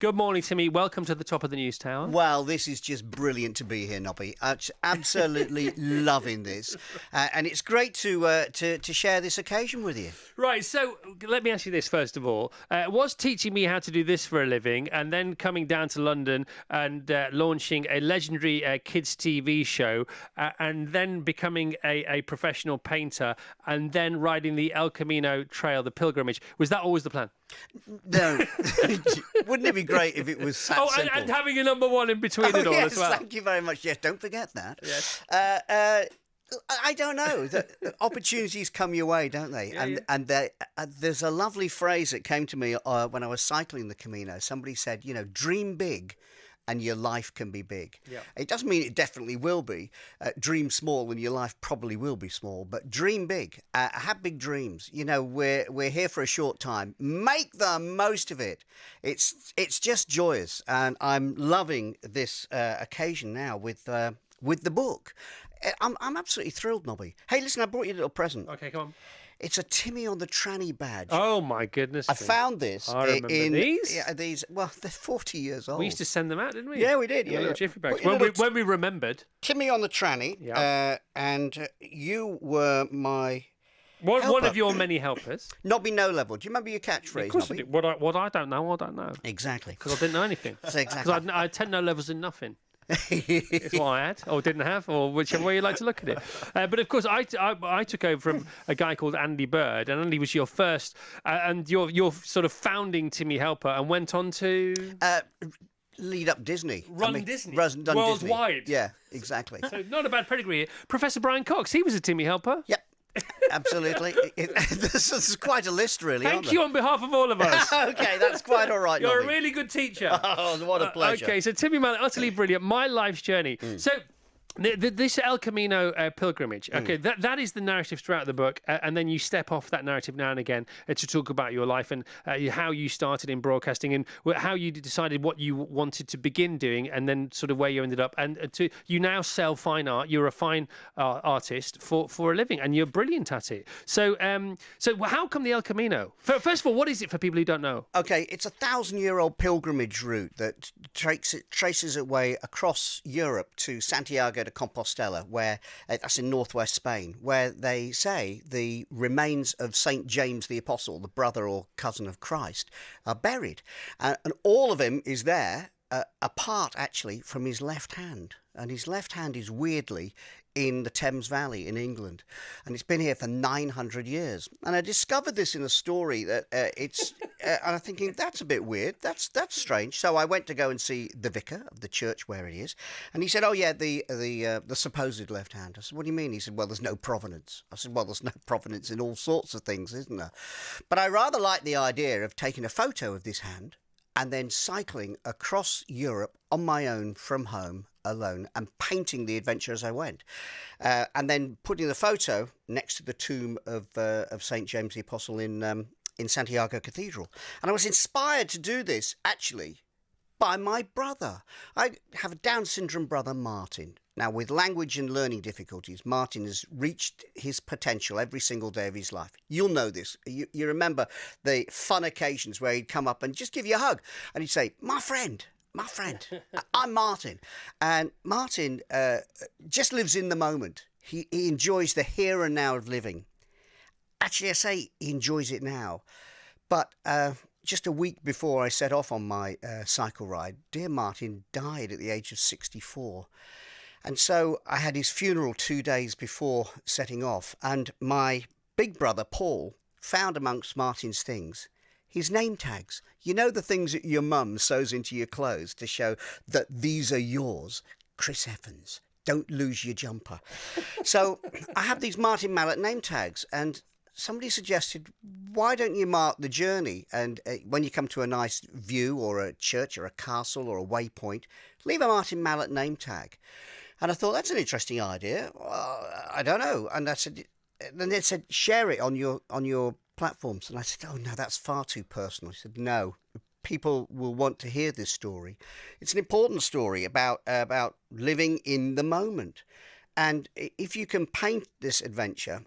Good morning, Timmy. Welcome to the top of the news tower. Well, this is just brilliant to be here, Nobby. Absolutely loving this, and it's great to share this occasion with you. Right, so let me ask you this first of all. Was teaching me how to do this for a living and then coming down to London and launching a legendary kids' TV show and then becoming a professional painter and then riding the El Camino Trail, the pilgrimage, was that always the plan? No. Wouldn't it be great if it was that simple? And having a number one in between it all yes, as well. Thank you very much. Yes, don't forget that. Yes. I don't know. Opportunities come your way, don't they? And there's a lovely phrase that came to me when I was cycling the Camino. Somebody said, dream big and your life can be big. Yeah. It doesn't mean it definitely will be. Dream small and your life probably will be small, but dream big. Have big dreams. We're here for a short time. Make the most of it. It's just joyous, and I'm loving this occasion now with the book. I'm absolutely thrilled, Nobby. Hey, listen, I brought you a little present. Okay, come on. It's a Timmy on the Tranny badge. Oh, my goodness. I found this. I remember these. Yeah, these. Well, they're 40 years old. We used to send them out, didn't we? Yeah, we did. In Yeah, little jiffy bags. But, When we remembered. Timmy on the Tranny. Yeah. And you were my One of your many helpers. Nobby No Level. Do you remember your catchphrase, Of course I Nobby? do. What I don't know, I don't know. Exactly. Because I didn't know anything. Exactly. Because I had 10 no levels in nothing. It's what I had, or didn't have, or whichever way you like to look at it. But of course, I took over from a guy called Andy Bird, and Andy was your first, and your sort of founding Timmy helper, and went on to Lead up Disney. Disney. Done worldwide. Disney. Yeah, exactly. So not a bad pedigree here. Professor Brian Cox, he was a Timmy helper. Yep. Absolutely. This is quite a list, really. Thank you on behalf of all of us. Okay, that's quite all right. You're Nobby. a really good teacher. Oh, what a pleasure. Okay, so Timmy Mallett, utterly brilliant. My life's journey. So this El Camino pilgrimage, okay, that is the narrative throughout the book, and then you step off that narrative now and again to talk about your life and how you started in broadcasting and how you decided what you wanted to begin doing, and then sort of where you ended up. And you now sell fine art. You're a fine artist for a living, and you're brilliant at it. So how come the El Camino? First of all, what is it for people who don't know? Okay, it's a 1,000-year-old pilgrimage route that traces its way across Europe to Santiago de Compostela, where that's in northwest Spain, where they say the remains of St. James the Apostle, the brother or cousin of Christ, are buried. And all of him is there, apart actually from his left hand. And his left hand is weirdly in the Thames Valley in England. And it's been here for 900 years. And I discovered this in a story that and I'm thinking, that's a bit weird. That's strange. So I went to go and see the vicar of the church where it is. And he said, oh, yeah, the supposed left hand. I said, what do you mean? He said, well, there's no provenance. I said, well, there's no provenance in all sorts of things, isn't there? But I rather like the idea of taking a photo of this hand and then cycling across Europe on my own from home alone and painting the adventure as I went. And then putting the photo next to the tomb of St. James the Apostle in Santiago Cathedral. And I was inspired to do this, actually, by my brother. I have a Down syndrome brother, Martin. Now, with language and learning difficulties, Martin has reached his potential every single day of his life. You'll know this. You remember the fun occasions where he'd come up and just give you a hug. And he'd say, my friend, I'm Martin. And Martin just lives in the moment. He enjoys the here and now of living. Actually, I say he enjoys it now. But just a week before I set off on my cycle ride, dear Martin died at the age of 64. And so I had his funeral 2 days before setting off. And my big brother, Paul, found amongst Martin's things his name tags. You know, the things that your mum sews into your clothes to show that these are yours. Chris Evans, don't lose your jumper. So I have these Martin Mallett name tags, and somebody suggested, why don't you mark the journey? And when you come to a nice view or a church or a castle or a waypoint, leave a Martin Mallett name tag. And I thought, that's an interesting idea. I don't know. And I said, then they said, share it on your platforms. And I said, oh no, that's far too personal. He said, no, people will want to hear this story. It's an important story about living in the moment. And if you can paint this adventure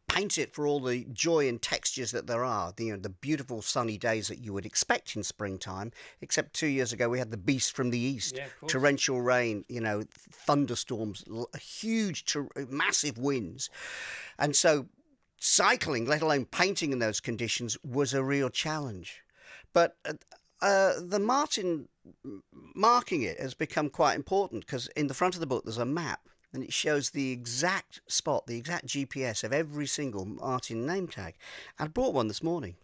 paint it for all the joy and textures that there are, the beautiful sunny days that you would expect in springtime, except 2 years ago we had the beast from the east, torrential rain, thunderstorms, huge, massive winds. And so cycling, let alone painting in those conditions, was a real challenge. But the Martin marking it has become quite important, because in the front of the book there's a map. And it shows the exact spot, the exact GPS of every single Martin name tag. I brought one this morning,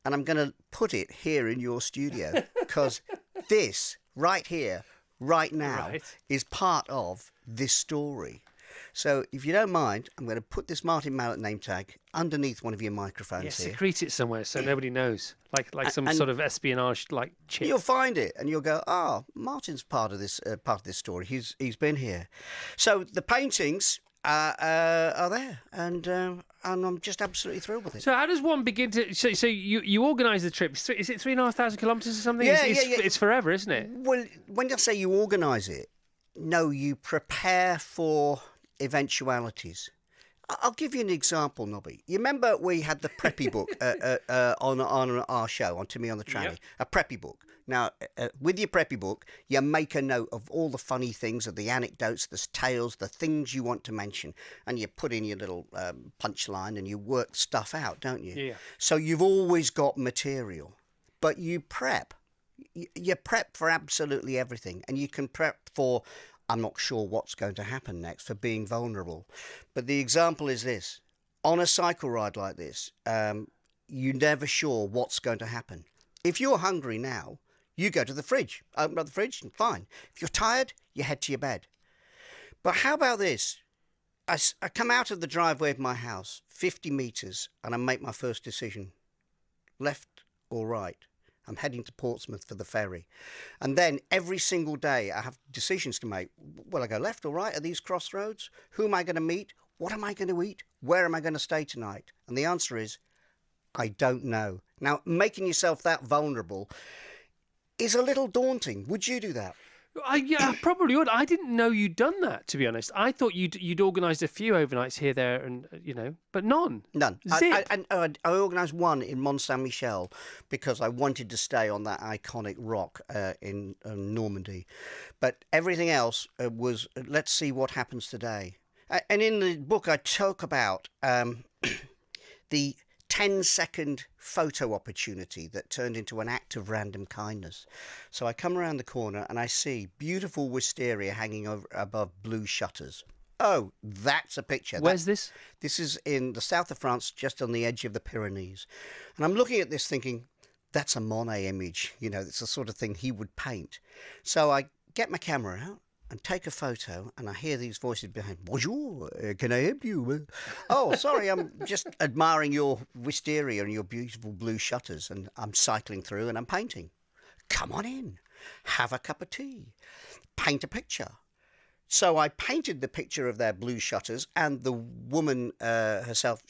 and I'm going to put it here in your studio, because this, right here, right now, is part of this story. So if you don't mind, I'm going to put this Martin Mallett name tag underneath one of your microphones here. Secrete it somewhere so nobody knows, like some sort of espionage chip. You'll find it, and you'll go, Martin's part of this story. He's been here. So the paintings are there, and I'm just absolutely thrilled with it. So how does one begin to? So you organise the trip? Is it 3,500 kilometres or something? Yeah, It's forever, isn't it? Well, when I say you organise it, no, you prepare for eventualities. I'll give you an example, Nobby. You remember we had the preppy book on our show, on Timmy on the Tranny, a preppy book. Now, with your preppy book, you make a note of all the funny things, of the anecdotes, the tales, the things you want to mention, and you put in your little punchline and you work stuff out, don't you? Yeah. So you've always got material, but you prep. You prep for absolutely everything, and you can prep for, I'm not sure what's going to happen next, for being vulnerable. But the example is this. On a cycle ride like this, you're never sure what's going to happen. If you're hungry now, you go to the fridge. Open up the fridge, and fine. If you're tired, you head to your bed. But how about this? I come out of the driveway of my house, 50 metres, and I make my first decision. Left or right? I'm heading to Portsmouth for the ferry. And then every single day I have decisions to make. Will I go left or right at these crossroads? Who am I going to meet? What am I going to eat? Where am I going to stay tonight? And the answer is, I don't know. Now, making yourself that vulnerable is a little daunting. Would you do that? I probably would. I didn't know you'd done that, to be honest. I thought you'd organised a few overnights here, there, and but none. Zip. I organised one in Mont Saint Michel because I wanted to stay on that iconic rock in Normandy, but everything else was let's see what happens today. And in the book, I talk about the 10-second photo opportunity that turned into an act of random kindness. So I come around the corner and I see beautiful wisteria hanging above blue shutters. Oh, that's a picture. Where's this? This is in the south of France, just on the edge of the Pyrenees. And I'm looking at this thinking, that's a Monet image. It's the sort of thing he would paint. So I get my camera out and take a photo, and I hear these voices behind. Bonjour, can I help you? Oh, sorry, I'm just admiring your wisteria and your beautiful blue shutters, and I'm cycling through and I'm painting. Come on in, have a cup of tea, paint a picture. So I painted the picture of their blue shutters, and the woman herself,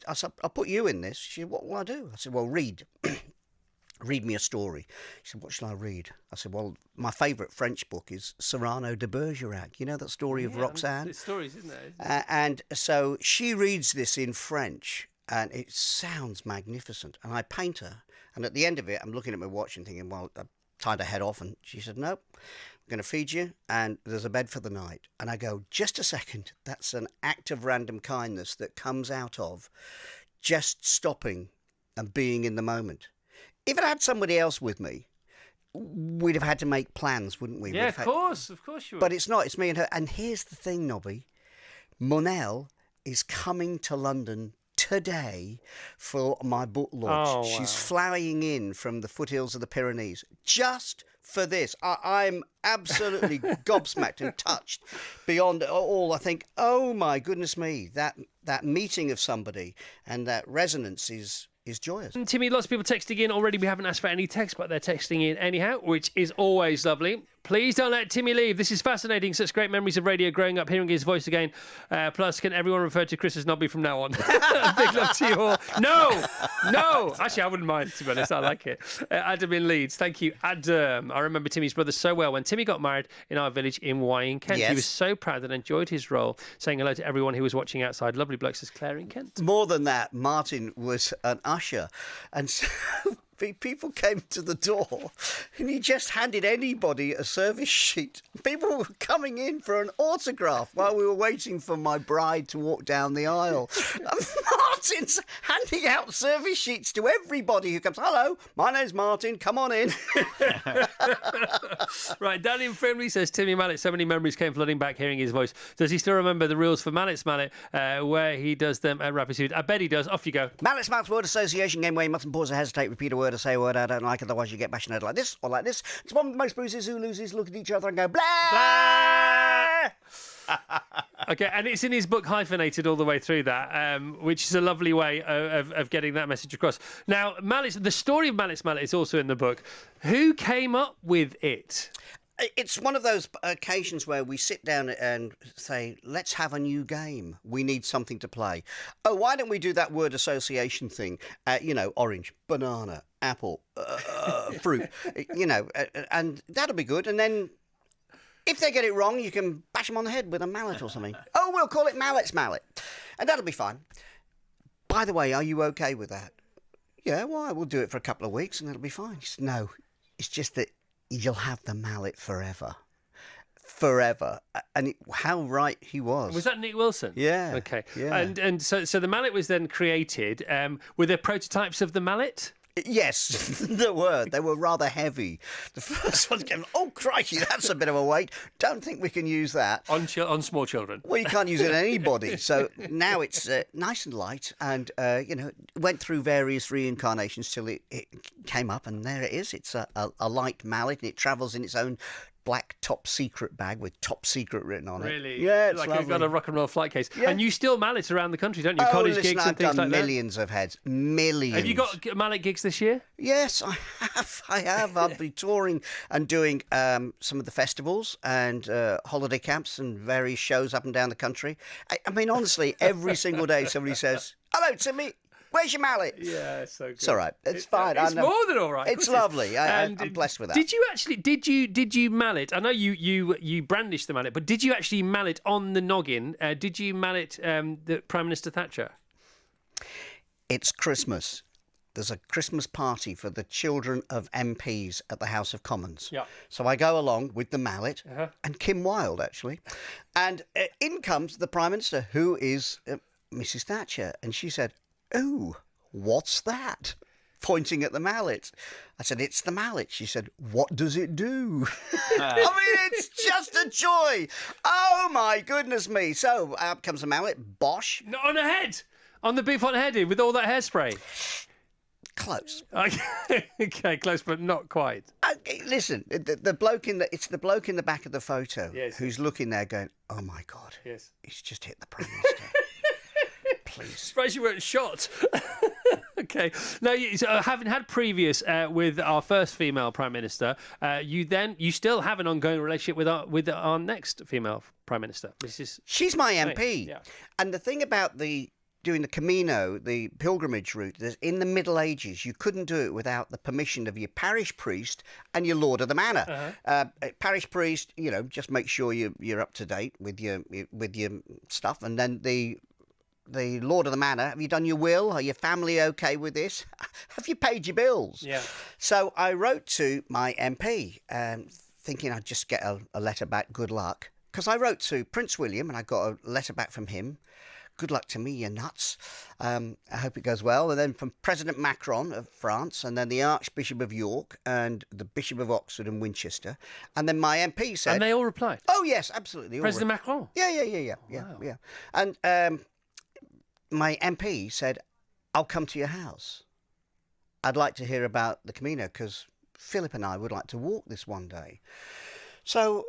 I said, I'll put you in this. She said, what will I do? I said, well, read. Read me a story. She said, what shall I read? I said, well, my favourite French book is Cyrano de Bergerac. You know that story of Roxanne? It's stories, isn't it? And so she reads this in French, and it sounds magnificent. And I paint her. And at the end of it, I'm looking at my watch and thinking, well, I tied her head off. And she said, nope, I'm going to feed you, and there's a bed for the night. And I go, just a second. That's an act of random kindness that comes out of just stopping and being in the moment. If it had somebody else with me, we'd have had to make plans, wouldn't we? Yeah, of course you would. But it's not, it's me and her. And here's the thing, Nobby. Monelle is coming to London today for my book launch. Oh, wow. She's flying in from the foothills of the Pyrenees just for this. I'm absolutely gobsmacked and touched beyond all. I think, oh my goodness me, that meeting of somebody and that resonance is joyous. Timmy, lots of people texting in already. We haven't asked for any text, but they're texting in anyhow, which is always lovely. Please don't let Timmy leave. This is fascinating. Such great memories of radio growing up, hearing his voice again. Plus, can everyone refer to Chris as Nobby from now on? Big love to you all. No. Actually, I wouldn't mind, to be honest. I like it. Adam in Leeds. Thank you, Adam. I remember Timmy's brother so well. When Timmy got married in our village in Wye in Kent, Yes. he was so proud and enjoyed his role, saying hello to everyone who was watching outside. Lovely bloke, says Claire in Kent. More than that, Martin was an usher, and so people came to the door and he just handed anybody a service sheet. People were coming in for an autograph while we were waiting for my bride to walk down the aisle. And Martin's handing out service sheets to everybody who comes. Hello, my name's Martin, come on in. Right, Danny in Frimley says, Timmy Mallett, so many memories came flooding back hearing his voice. Does he still remember the rules for Mallett's Mallet, where he does them at rapid speed? I bet he does. Off you go. Mallett's word association game where you mustn't pause or hesitate, repeat a word or say a word I don't like, otherwise you get bashed in the head like this or like this. It's one of the most bruises who loses, look at each other and go, blah! Okay, and it's in his book hyphenated all the way through that, which is a lovely way of getting that message across. Now, the story of Mallett's Mallet is also in the book. Who came up with it? It's one of those occasions where we sit down and say, let's have a new game. We need something to play. Oh, why don't we do that word association thing? Orange, banana, apple, fruit, and that'll be good. And then if they get it wrong, you can bash them on the head with a mallet or something. Oh, we'll call it Mallett's Mallet. And that'll be fine. By the way, are you okay with that? Yeah, why? We'll do it for a couple of weeks and it'll be fine. He said, no, it's just that you'll have the mallet forever. Forever. And how right he was. Was that Nick Wilson? Yeah. Okay. Yeah. And so the mallet was then created. Were there prototypes of the mallet? Yes, there were. They were rather heavy. The first one came, oh, crikey, that's a bit of a weight. Don't think we can use that. On small children? Well, you can't use it on anybody. So now it's nice and light and, went through various reincarnations till it came up, and there it is. It's a light mallet, and it travels in its own black top secret bag with top secret written on it. Really? Yeah, it's like lovely. you've got a rock and roll flight case. Yeah. And you still mallet around the country, don't you? Oh, College listen, gigs and I've things done like millions of heads. Millions. that. Have you got mallet gigs this year? Yes, I have. I'll be touring and doing some of the festivals and holiday camps and various shows up and down the country. I mean, honestly, every single day somebody says, hello, Timmy. Where's your mallet? Yeah, it's so good. It's all right. It's fine. It's more than all right. It's lovely. I'm blessed with that. Did you mallet? I know you brandished the mallet, but did you actually mallet on the noggin? Did you mallet the Prime Minister Thatcher? It's Christmas. There's a Christmas party for the children of MPs at the House of Commons. Yeah. So I go along with the mallet and Kim Wilde, actually. And in comes the Prime Minister, who is Mrs. Thatcher. And she said, oh, what's that? Pointing at the mallet. I said, it's the mallet. She said, what does it do? I mean, it's just a joy. Oh, my goodness me. So out comes the mallet. Bosh. No, on a head. On the beef on head with all that hairspray. Close. Okay, close, but not quite. Listen, the bloke it's the bloke in the back of the photo who's looking there going, oh, my God. Yes. He's just hit the Prime Minister. Please. Surprised you weren't shot. Okay. Now, having had previous with our first female Prime Minister, you still have an ongoing relationship with our next female Prime Minister. She's my MP. Yeah. And the thing about doing the Camino, the pilgrimage route, in the Middle Ages, you couldn't do it without the permission of your parish priest and your lord of the manor. Parish priest, just make sure you're up to date with your stuff, and then the lord of the manor, have you done your will? Are your family okay with this? Have you paid your bills? Yeah. So I wrote to my MP, thinking I'd just get a letter back, good luck. Because I wrote to Prince William and I got a letter back from him. Good luck to me, you nuts. I hope it goes well. And then from President Macron of France, and then the Archbishop of York, and the Bishop of Oxford and Winchester. And then my MP said... And they all replied? Oh, yes, absolutely. President Macron? Yeah. Wow. Yeah. And my MP said, I'll come to your house. I'd like to hear about the Camino, because Philip and I would like to walk this one day. So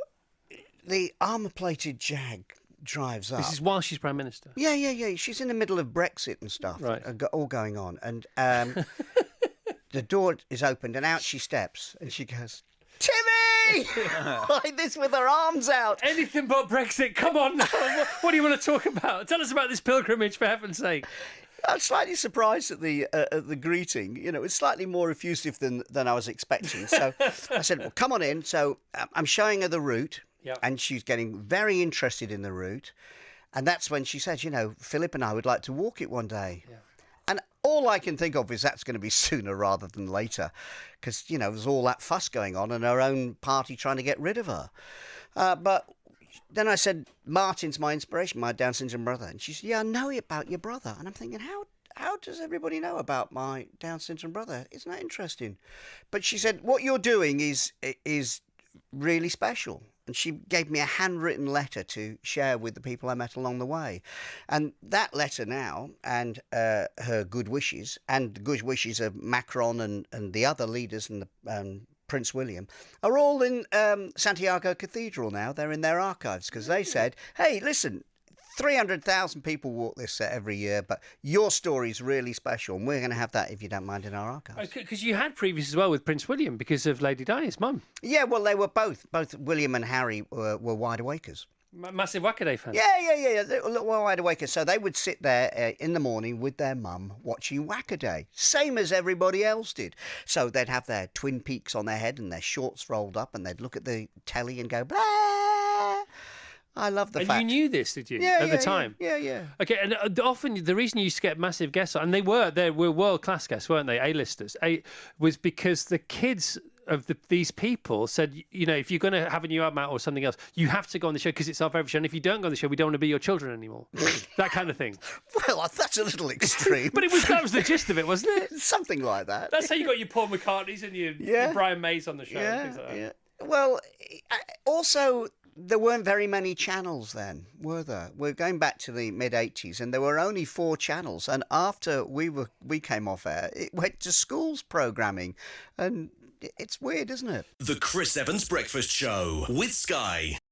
the armour-plated Jag drives up. This is while she's Prime Minister? Yeah. She's in the middle of Brexit and stuff, right. All going on. And the door is opened and out she steps and she goes, Timmy! me! Like this with her arms out. Anything but Brexit. Come on now. What do you want to talk about? Tell us about this pilgrimage, for heaven's sake. I'm slightly surprised at the greeting. You know, it's slightly more effusive than I was expecting. So I said, well, come on in. So I'm showing her the route, and she's getting very interested in the route. And that's when she said, you know, Philip and I would like to walk it one day. Yeah. And all I can think of is that's going to be sooner rather than later, because, you know, there's all that fuss going on and her own party trying to get rid of her. But then I said, Martin's my inspiration, my Down syndrome brother. And she said, yeah, I know about your brother. And I'm thinking, how does everybody know about my Down syndrome brother? Isn't that interesting? But she said, what you're doing is really special. And she gave me a handwritten letter to share with the people I met along the way. And that letter now, and her good wishes, and the good wishes of Macron and the other leaders and Prince William, are all in Santiago Cathedral now. They're in their archives because they said, hey, listen, 300,000 people walk this every year, but your story's really special, and we're going to have that, if you don't mind, in our archives. Because you had previous as well with Prince William because of Lady Diana's mum. Yeah, well, they were both William and Harry were wide awakers. Massive Wackaday fans. Yeah. They were wide awakers. So they would sit there in the morning with their mum watching Wackaday, same as everybody else did. So they'd have their Twin Peaks on their head and their shorts rolled up, and they'd look at the telly and go, blah. I love the fact. And you knew this, did you, at the time? Yeah. Okay, and often the reason you used to get massive guests, and they were world-class guests, weren't they, A-listers, was because the kids of these people said, you know, if you're going to have a new album out or something else, you have to go on the show because it's our favourite show, and if you don't go on the show, we don't want to be your children anymore. That kind of thing. Well, that's a little extreme. But that was the gist of it, wasn't it? Something like that. That's how you got your Paul McCartneys and your Brian Mays on the show. And things like that. Yeah. Well, also, there weren't very many channels then, were there? We're going back to the mid-'80s, and there were only 4 channels. And after we came off air, it went to schools programming, and it's weird, isn't it? The Chris Evans Breakfast Show with Sky.